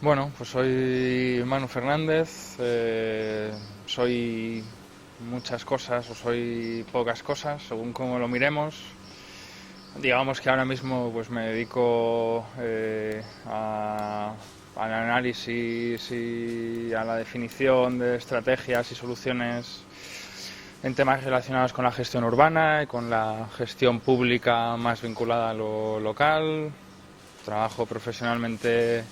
Bueno, pues soy Manu Fernández, soy muchas cosas o soy pocas cosas, según cómo lo miremos. Digamos que ahora mismo pues me dedico al análisis y a la definición de estrategias y soluciones en temas relacionados con la gestión urbana y con la gestión pública más vinculada a lo local. Trabajo profesionalmente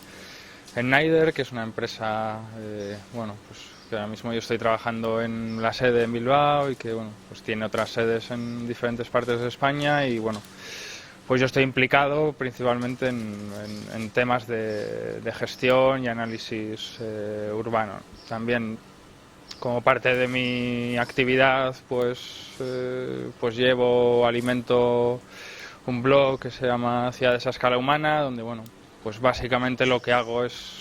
en Naider, que es una empresa, pues que ahora mismo yo estoy trabajando en la sede en Bilbao y que pues tiene otras sedes en diferentes partes de España y pues yo estoy implicado principalmente en temas de gestión y análisis urbano. También como parte de mi actividad pues alimento un blog que se llama Ciudades a Escala Humana, donde pues básicamente lo que hago es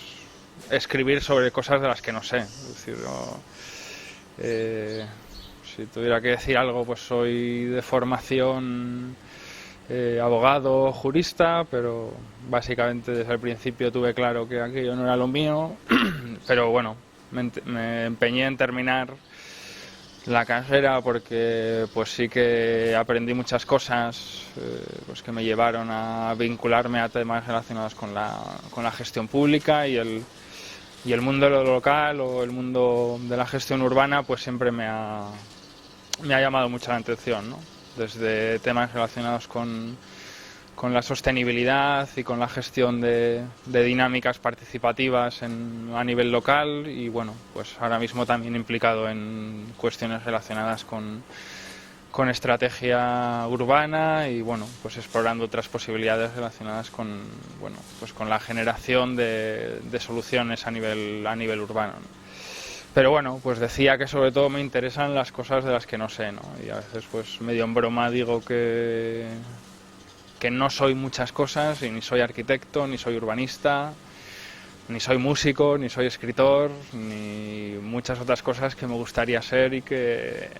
escribir sobre cosas de las que no sé. Es decir, si tuviera que decir algo, pues soy de formación abogado, jurista, pero básicamente desde el principio tuve claro que aquello no era lo mío, pero bueno, me empeñé en terminar la carrera porque pues sí que aprendí muchas cosas pues que me llevaron a vincularme a temas relacionados con la gestión pública y el mundo de lo local o el mundo de la gestión urbana pues siempre me ha llamado mucho la atención, ¿no? Desde temas relacionados con la sostenibilidad y con la gestión de dinámicas participativas a nivel local y pues ahora mismo también implicado en cuestiones relacionadas con estrategia urbana y pues explorando otras posibilidades relacionadas con la generación de soluciones a nivel urbano, ¿no? Pero pues decía que sobre todo me interesan las cosas de las que no sé, ¿no? Y a veces pues medio en broma digo que no soy muchas cosas y ni soy arquitecto, ni soy urbanista, ni soy músico, ni soy escritor, ni muchas otras cosas que me gustaría ser y que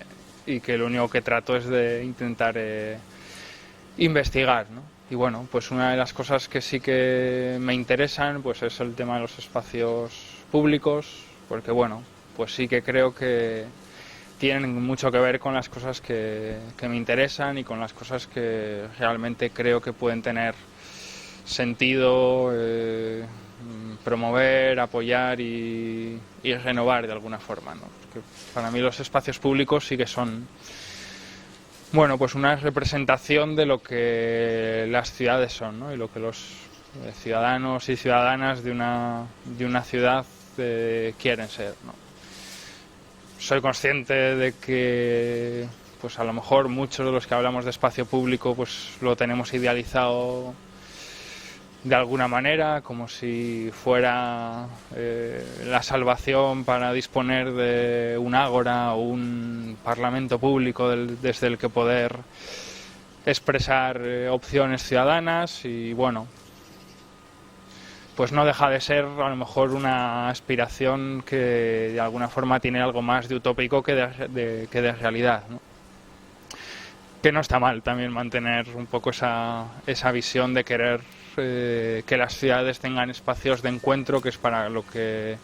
lo único que trato es de intentar investigar, ¿no? Y pues una de las cosas que sí que me interesan pues es el tema de los espacios públicos, porque pues sí que creo que tienen mucho que ver con las cosas que me interesan y con las cosas que realmente creo que pueden tener sentido promover, apoyar y renovar de alguna forma, ¿no? Porque para mí los espacios públicos sí que son pues una representación de lo que las ciudades son, ¿no? Y lo que los ciudadanos y ciudadanas de una ciudad quieren ser, ¿no? Soy consciente de que pues a lo mejor muchos de los que hablamos de espacio público pues lo tenemos idealizado de alguna manera, como si fuera la salvación para disponer de un ágora o un parlamento público desde el que poder expresar opciones ciudadanas y pues no deja de ser a lo mejor una aspiración que de alguna forma tiene algo más de utópico que de realidad, ¿no? Que no está mal también mantener un poco esa visión de querer que las ciudades tengan espacios de encuentro, que es para lo que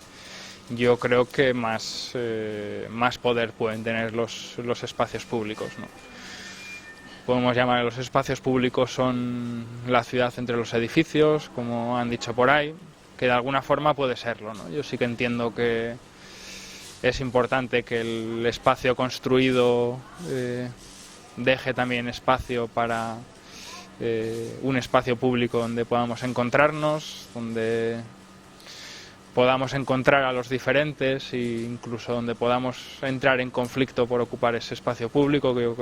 yo creo que más poder pueden tener los espacios públicos, ¿no? Podemos llamar a los espacios públicos son la ciudad entre los edificios, como han dicho por ahí, que de alguna forma puede serlo, ¿no? Yo sí que entiendo que es importante que el espacio construido deje también espacio para un espacio público donde podamos encontrarnos, donde podamos encontrar a los diferentes e incluso donde podamos entrar en conflicto por ocupar ese espacio público, que yo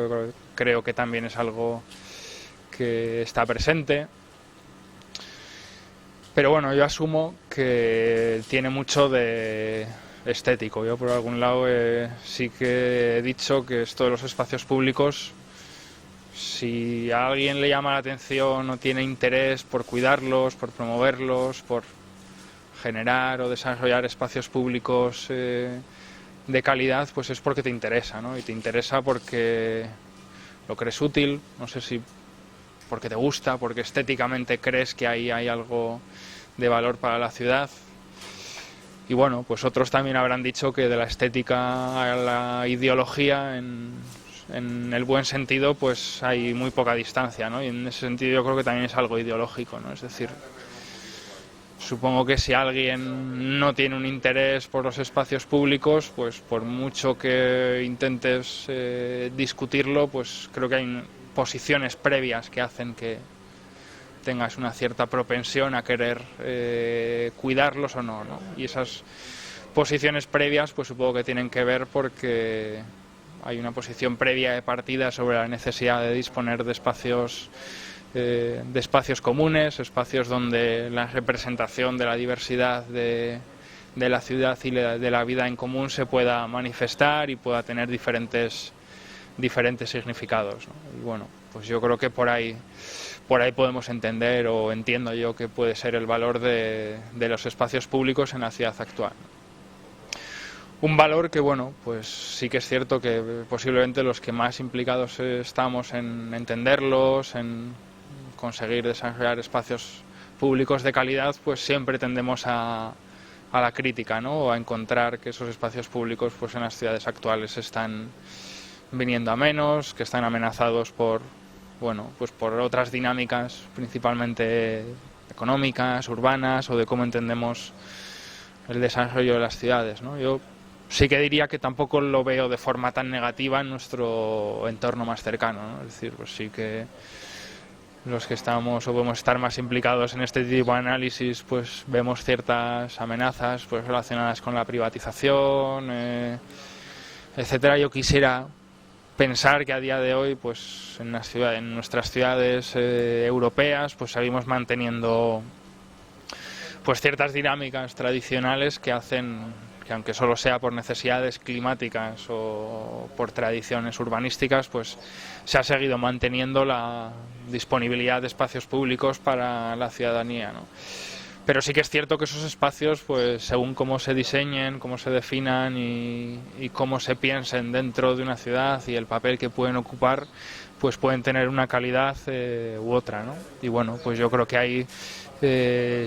creo que también es algo que está presente. Pero yo asumo que tiene mucho de estético. Yo por algún lado sí que he dicho que esto de los espacios públicos, si a alguien le llama la atención o tiene interés por cuidarlos, por promoverlos, por generar o desarrollar espacios públicos de calidad, pues es porque te interesa, ¿no? Y te interesa porque lo crees útil, no sé si porque te gusta, porque estéticamente crees que ahí hay algo de valor para la ciudad. Y bueno, pues otros también habrán dicho que de la estética a la ideología, en el buen sentido, pues hay muy poca distancia, ¿no? Y en ese sentido yo creo que también es algo ideológico, ¿no? Es decir, supongo que si alguien no tiene un interés por los espacios públicos, pues por mucho que intentes discutirlo, pues creo que hay posiciones previas que hacen que tengas una cierta propensión a querer cuidarlos o no, ¿no? Y esas posiciones previas pues supongo que tienen que ver porque hay una posición previa de partida sobre la necesidad de disponer de espacios comunes, espacios donde la representación de la diversidad de la ciudad y de la vida en común se pueda manifestar y pueda tener diferentes significados, ¿no? Y bueno, pues yo creo que por ahí podemos entender, o entiendo yo, que puede ser el valor de los espacios públicos en la ciudad actual. Un valor que, bueno, pues sí que es cierto que posiblemente los que más implicados estamos en entenderlos, en conseguir desarrollar espacios públicos de calidad, pues siempre tendemos a la crítica, ¿no? O a encontrar que esos espacios públicos pues en las ciudades actuales están viniendo a menos, que están amenazados por otras dinámicas, principalmente económicas, urbanas, o de cómo entendemos el desarrollo de las ciudades, ¿no? Yo sí que diría que tampoco lo veo de forma tan negativa en nuestro entorno más cercano, ¿no? Es decir, pues sí que los que estamos o podemos estar más implicados en este tipo de análisis, pues vemos ciertas amenazas pues relacionadas con la privatización, etcétera. Yo quisiera pensar que a día de hoy, pues en nuestras ciudades europeas, pues seguimos manteniendo pues ciertas dinámicas tradicionales que hacen que, aunque solo sea por necesidades climáticas o por tradiciones urbanísticas, pues se ha seguido manteniendo la disponibilidad de espacios públicos para la ciudadanía, ¿no? Pero sí que es cierto que esos espacios, pues según cómo se diseñen, cómo se definan y cómo se piensen dentro de una ciudad y el papel que pueden ocupar, pues pueden tener una calidad u otra, ¿no? Y bueno, pues yo creo que ahí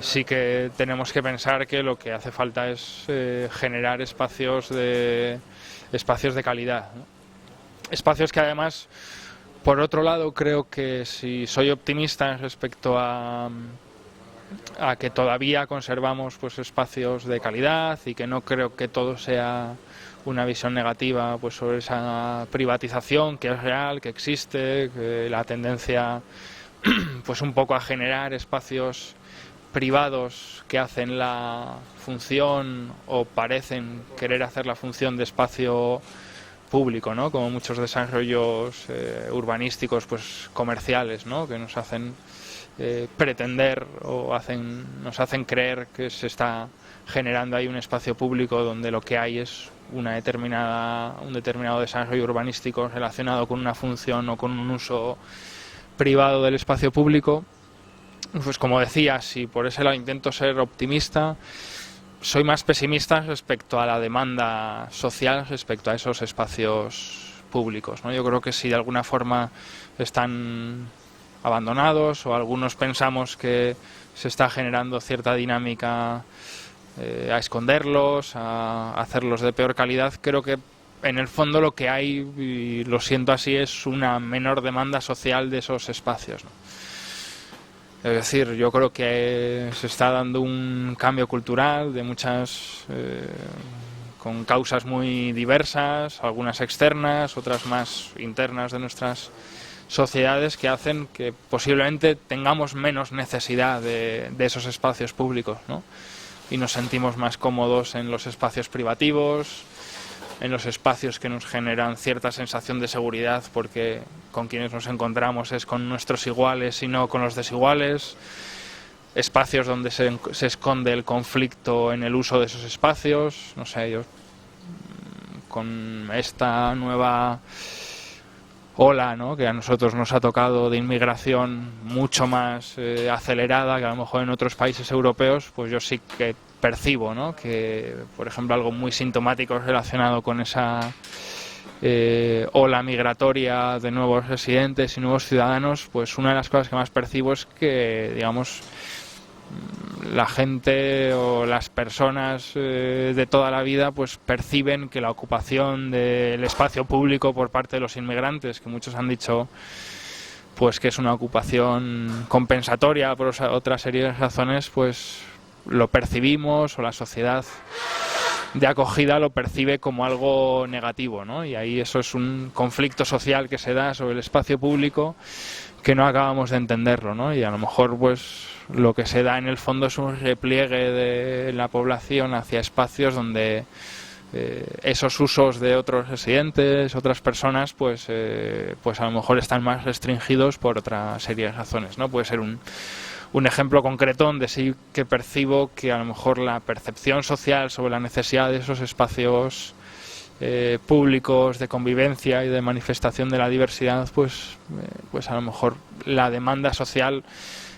sí que tenemos que pensar que lo que hace falta es generar espacios de calidad, ¿no? Espacios que además, por otro lado, creo que si soy optimista respecto a que todavía conservamos pues espacios de calidad y que no creo que todo sea una visión negativa pues sobre esa privatización que es real, que existe, que la tendencia pues un poco a generar espacios privados que hacen la función o parecen querer hacer la función de espacio público, ¿no? Como muchos desarrollos urbanísticos pues comerciales, ¿no? Que nos hacen pretender o nos hacen creer que se está generando ahí un espacio público donde lo que hay es un determinado desarrollo urbanístico relacionado con una función o con un uso privado del espacio público. Pues como decía, si por ese lado intento ser optimista, soy más pesimista respecto a la demanda social, respecto a esos espacios públicos, ¿no? Yo creo que si de alguna forma están abandonados o algunos pensamos que se está generando cierta dinámica a esconderlos, a hacerlos de peor calidad, creo que en el fondo lo que hay, y lo siento así, es una menor demanda social de esos espacios, ¿no? Es decir, yo creo que se está dando un cambio cultural de con causas muy diversas, algunas externas, otras más internas de nuestras sociedades, que hacen que posiblemente tengamos menos necesidad de esos espacios públicos, ¿no? Y nos sentimos más cómodos en los espacios privativos, en los espacios que nos generan cierta sensación de seguridad, porque con quienes nos encontramos es con nuestros iguales y no con los desiguales, espacios donde se esconde el conflicto en el uso de esos espacios. No sé, yo con esta nueva ola, ¿no?, que a nosotros nos ha tocado de inmigración mucho más acelerada que a lo mejor en otros países europeos, pues yo sí que percibo, ¿no?, que, por ejemplo, algo muy sintomático relacionado con esa ola migratoria de nuevos residentes y nuevos ciudadanos, pues una de las cosas que más percibo es que, digamos, la gente o las personas de toda la vida pues perciben que la ocupación del espacio público por parte de los inmigrantes, que muchos han dicho pues que es una ocupación compensatoria por otra serie de razones, pues lo percibimos, o la sociedad de acogida lo percibe como algo negativo, ¿no? Y ahí eso es un conflicto social que se da sobre el espacio público que no acabamos de entenderlo, ¿no? Y a lo mejor pues lo que se da en el fondo es un repliegue de la población hacia espacios donde esos usos de otros residentes, otras personas, pues a lo mejor están más restringidos por otra serie de razones, ¿no? Puede ser un ejemplo concreto donde sí que percibo que a lo mejor la percepción social sobre la necesidad de esos espacios públicos de convivencia y de manifestación de la diversidad, pues a lo mejor la demanda social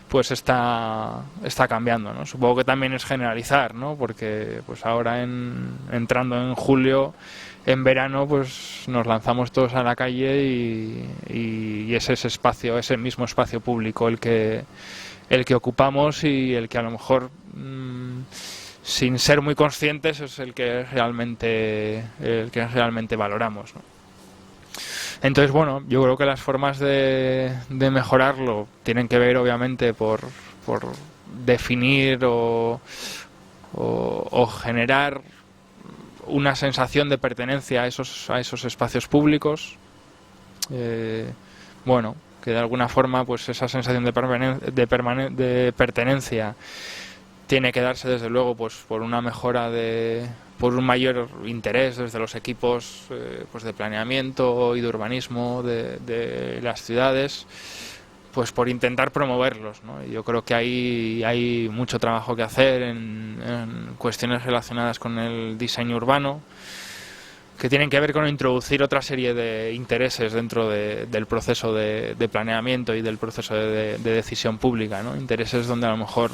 pues está cambiando, ¿no? Supongo que también es generalizar, ¿no? Porque pues ahora entrando en julio, en verano, pues nos lanzamos todos a la calle y ese espacio, ese mismo espacio público el que ocupamos y el que a lo mejor sin ser muy conscientes es el que realmente valoramos, ¿no? Entonces, bueno, yo creo que las formas de mejorarlo tienen que ver, obviamente, por definir o generar una sensación de pertenencia a esos espacios públicos. Bueno, que de alguna forma, pues esa sensación de pertenencia tiene que darse, desde luego, pues por una mejora por un mayor interés desde los equipos pues de planeamiento y de urbanismo de las ciudades, pues por intentar promoverlos, ¿no? Yo creo que hay mucho trabajo que hacer en cuestiones relacionadas con el diseño urbano, que tienen que ver con introducir otra serie de intereses dentro del proceso de planeamiento y del proceso de decisión pública, ¿no? Intereses donde a lo mejor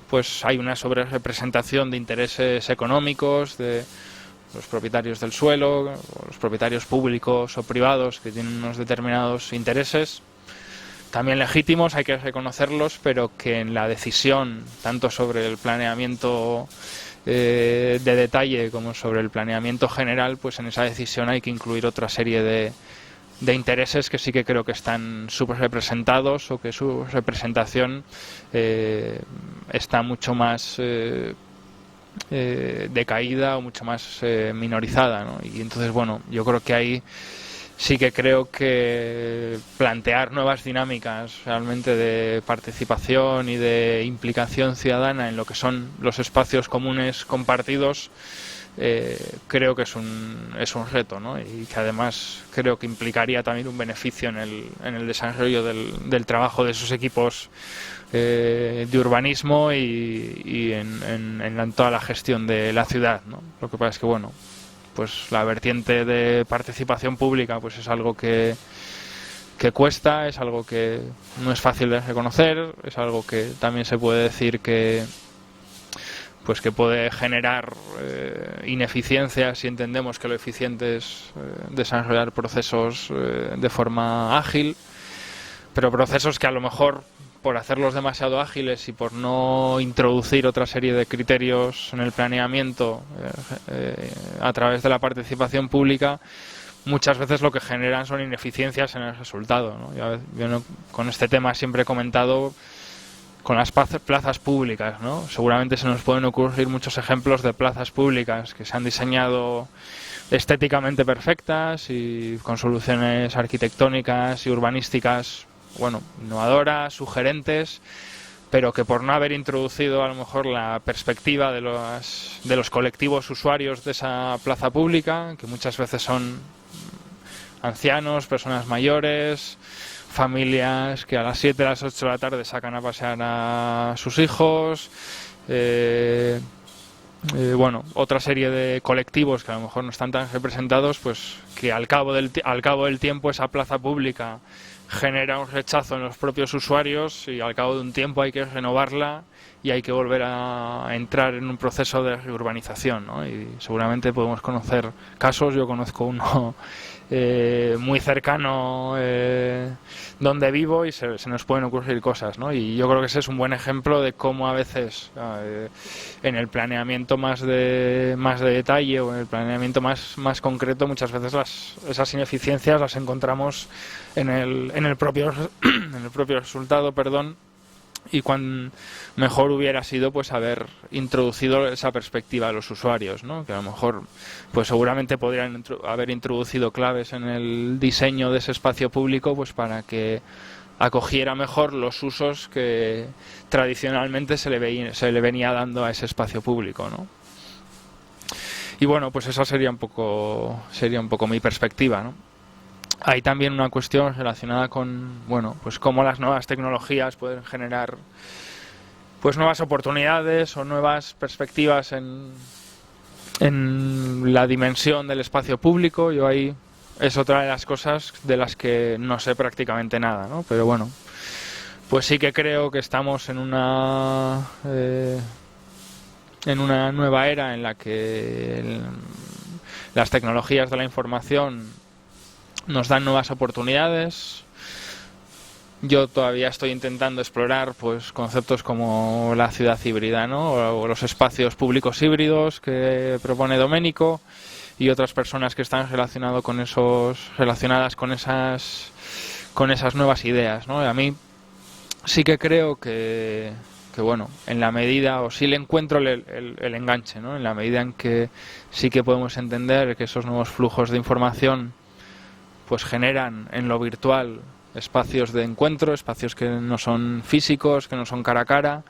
pues hay una sobrerepresentación de intereses económicos de los propietarios del suelo, o los propietarios públicos o privados que tienen unos determinados intereses, también legítimos, hay que reconocerlos, pero que en la decisión, tanto sobre el planeamiento de detalle como sobre el planeamiento general, pues en esa decisión hay que incluir otra serie de intereses que sí que creo que están subrepresentados o que su representación está mucho más decaída o mucho más minorizada, ¿no? Y entonces, bueno, yo creo que ahí sí que creo que plantear nuevas dinámicas realmente de participación y de implicación ciudadana en lo que son los espacios comunes compartidos, creo que es un reto, ¿no? Y que además creo que implicaría también un beneficio en el desarrollo del trabajo de esos equipos de urbanismo y en toda la gestión de la ciudad, ¿no? Lo que pasa es que, bueno, pues la vertiente de participación pública pues es algo que cuesta, es algo que no es fácil de reconocer, es algo que también se puede decir que puede generar ineficiencias si entendemos que lo eficiente es desarrollar procesos de forma ágil, pero procesos que a lo mejor por hacerlos demasiado ágiles y por no introducir otra serie de criterios en el planeamiento a través de la participación pública, muchas veces lo que generan son ineficiencias en el resultado, ¿no? Yo con este tema siempre he comentado con las plazas públicas, ¿no? Seguramente se nos pueden ocurrir muchos ejemplos de plazas públicas que se han diseñado estéticamente perfectas y con soluciones arquitectónicas y urbanísticas, bueno, innovadoras, sugerentes, pero que por no haber introducido a lo mejor la perspectiva de los colectivos usuarios de esa plaza pública, que muchas veces son ancianos, personas mayores, familias que a las 7 a las 8 de la tarde sacan a pasear a sus hijos, bueno, otra serie de colectivos que a lo mejor no están tan representados, pues que al cabo del tiempo esa plaza pública genera un rechazo en los propios usuarios y al cabo de un tiempo hay que renovarla y hay que volver a entrar en un proceso de reurbanización, ¿no? Y seguramente podemos conocer casos, yo conozco uno muy cercano donde vivo y se nos pueden ocurrir cosas, ¿no? Y yo creo que ese es un buen ejemplo de cómo a veces en el planeamiento más de detalle o en el planeamiento más concreto, muchas veces esas ineficiencias las encontramos en el propio en el propio resultado, y cuán mejor hubiera sido pues haber introducido esa perspectiva a los usuarios, ¿no? Que a lo mejor pues seguramente podrían haber introducido claves en el diseño de ese espacio público pues para que acogiera mejor los usos que tradicionalmente se le venía dando a ese espacio público, ¿no? Y bueno, pues esa sería un poco mi perspectiva, ¿no? Hay también una cuestión relacionada con, bueno, pues cómo las nuevas tecnologías pueden generar pues nuevas oportunidades o nuevas perspectivas en la dimensión del espacio público. Yo ahí es otra de las cosas de las que no sé prácticamente nada, ¿no? Pero bueno, pues sí que creo que estamos en una nueva era en la que las tecnologías de la información nos dan nuevas oportunidades. Yo todavía estoy intentando explorar pues conceptos como la ciudad híbrida, ¿no? O los espacios públicos híbridos que propone Domenico y otras personas que están relacionadas con esas nuevas ideas, ¿no? Y a mí sí que creo que bueno, en la medida, o sí le encuentro el enganche, ¿no? En la medida en que sí que podemos entender que esos nuevos flujos de información pues generan en lo virtual espacios de encuentro, espacios que no son físicos, que no son cara a cara.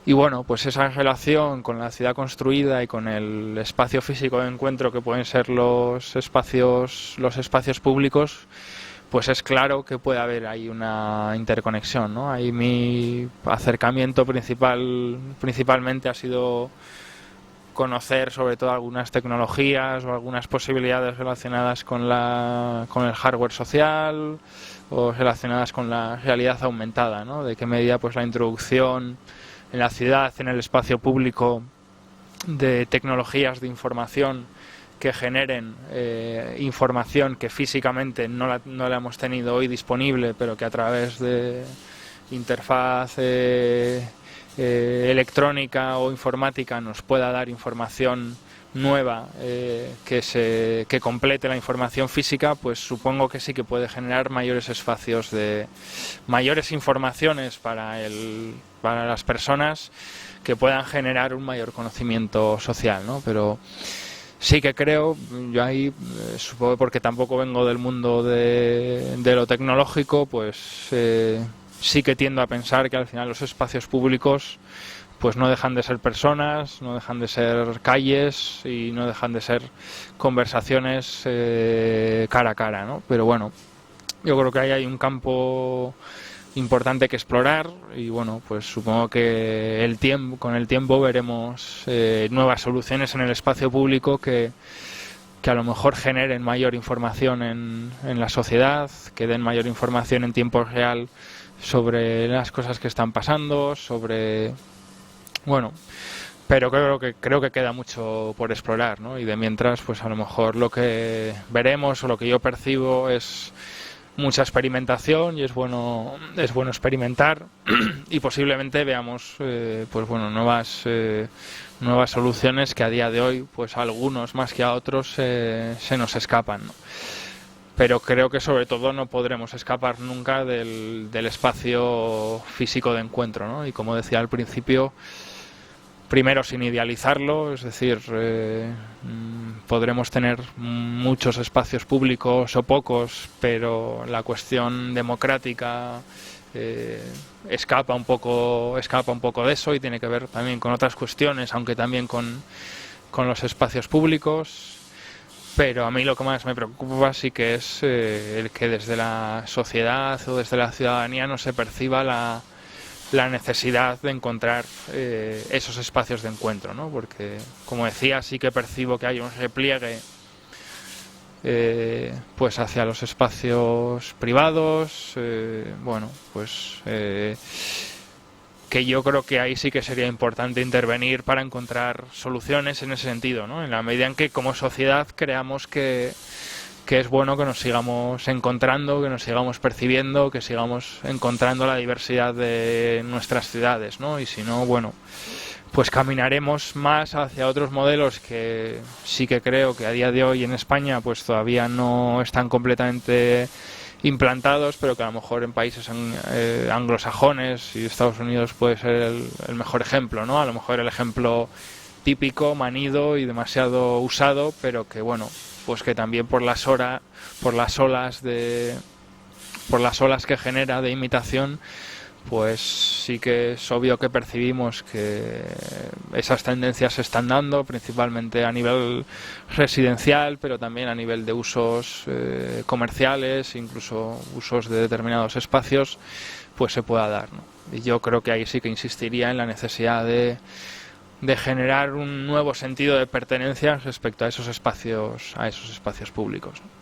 Y bueno, pues esa relación con la ciudad construida y con el espacio físico de encuentro que pueden ser los espacios públicos, pues es claro que puede haber ahí una interconexión, ¿no? Ahí mi acercamiento principalmente ha sido conocer sobre todo algunas tecnologías o algunas posibilidades relacionadas con el hardware social o relacionadas con la realidad aumentada, ¿no? De qué medida pues la introducción en la ciudad, en el espacio público, de tecnologías de información que generen información que físicamente no la hemos tenido hoy disponible, pero que a través de interfaz electrónica o informática nos pueda dar información nueva que complete la información física, pues supongo que sí que puede generar mayores espacios mayores informaciones para las personas que puedan generar un mayor conocimiento social, ¿no? Pero sí que creo, yo ahí supongo porque tampoco vengo del mundo de lo tecnológico, pues sí que tiendo a pensar que al final los espacios públicos pues no dejan de ser personas, no dejan de ser calles y no dejan de ser conversaciones cara a cara, ¿no? Pero bueno, yo creo que ahí hay un campo importante que explorar y bueno, pues supongo que con el tiempo veremos nuevas soluciones en el espacio público que a lo mejor generen mayor información en la sociedad, que den mayor información en tiempo real sobre las cosas que están pasando, pero creo que queda mucho por explorar, ¿no? Y de mientras, pues a lo mejor lo que veremos o lo que yo percibo es mucha experimentación y es bueno experimentar y posiblemente veamos nuevas soluciones que a día de hoy pues a algunos más que a otros se nos escapan, ¿no? Pero creo que sobre todo no podremos escapar nunca del espacio físico de encuentro, ¿no? Y como decía al principio, primero sin idealizarlo, es decir, podremos tener muchos espacios públicos o pocos, pero la cuestión democrática escapa un poco de eso y tiene que ver también con otras cuestiones, aunque también con los espacios públicos. Pero a mí lo que más me preocupa sí que es el que desde la sociedad o desde la ciudadanía no se perciba la necesidad de encontrar esos espacios de encuentro, ¿no? Porque, como decía, sí que percibo que hay un repliegue pues hacia los espacios privados, que yo creo que ahí sí que sería importante intervenir para encontrar soluciones en ese sentido, ¿no? En la medida en que como sociedad creamos que es bueno que nos sigamos encontrando, que nos sigamos percibiendo, que sigamos encontrando la diversidad de nuestras ciudades, ¿no? Y si no, bueno, pues caminaremos más hacia otros modelos que sí que creo que a día de hoy en España pues todavía no están completamente implantados, pero que a lo mejor en países anglosajones y Estados Unidos puede ser el mejor ejemplo, ¿no? A lo mejor el ejemplo típico, manido y demasiado usado, pero que bueno, pues que también por las olas que genera de imitación, pues sí que es obvio que percibimos que esas tendencias se están dando, principalmente a nivel residencial, pero también a nivel de usos comerciales, incluso usos de determinados espacios, pues se pueda dar, ¿no? Y yo creo que ahí sí que insistiría en la necesidad de generar un nuevo sentido de pertenencia respecto a esos espacios públicos, ¿no?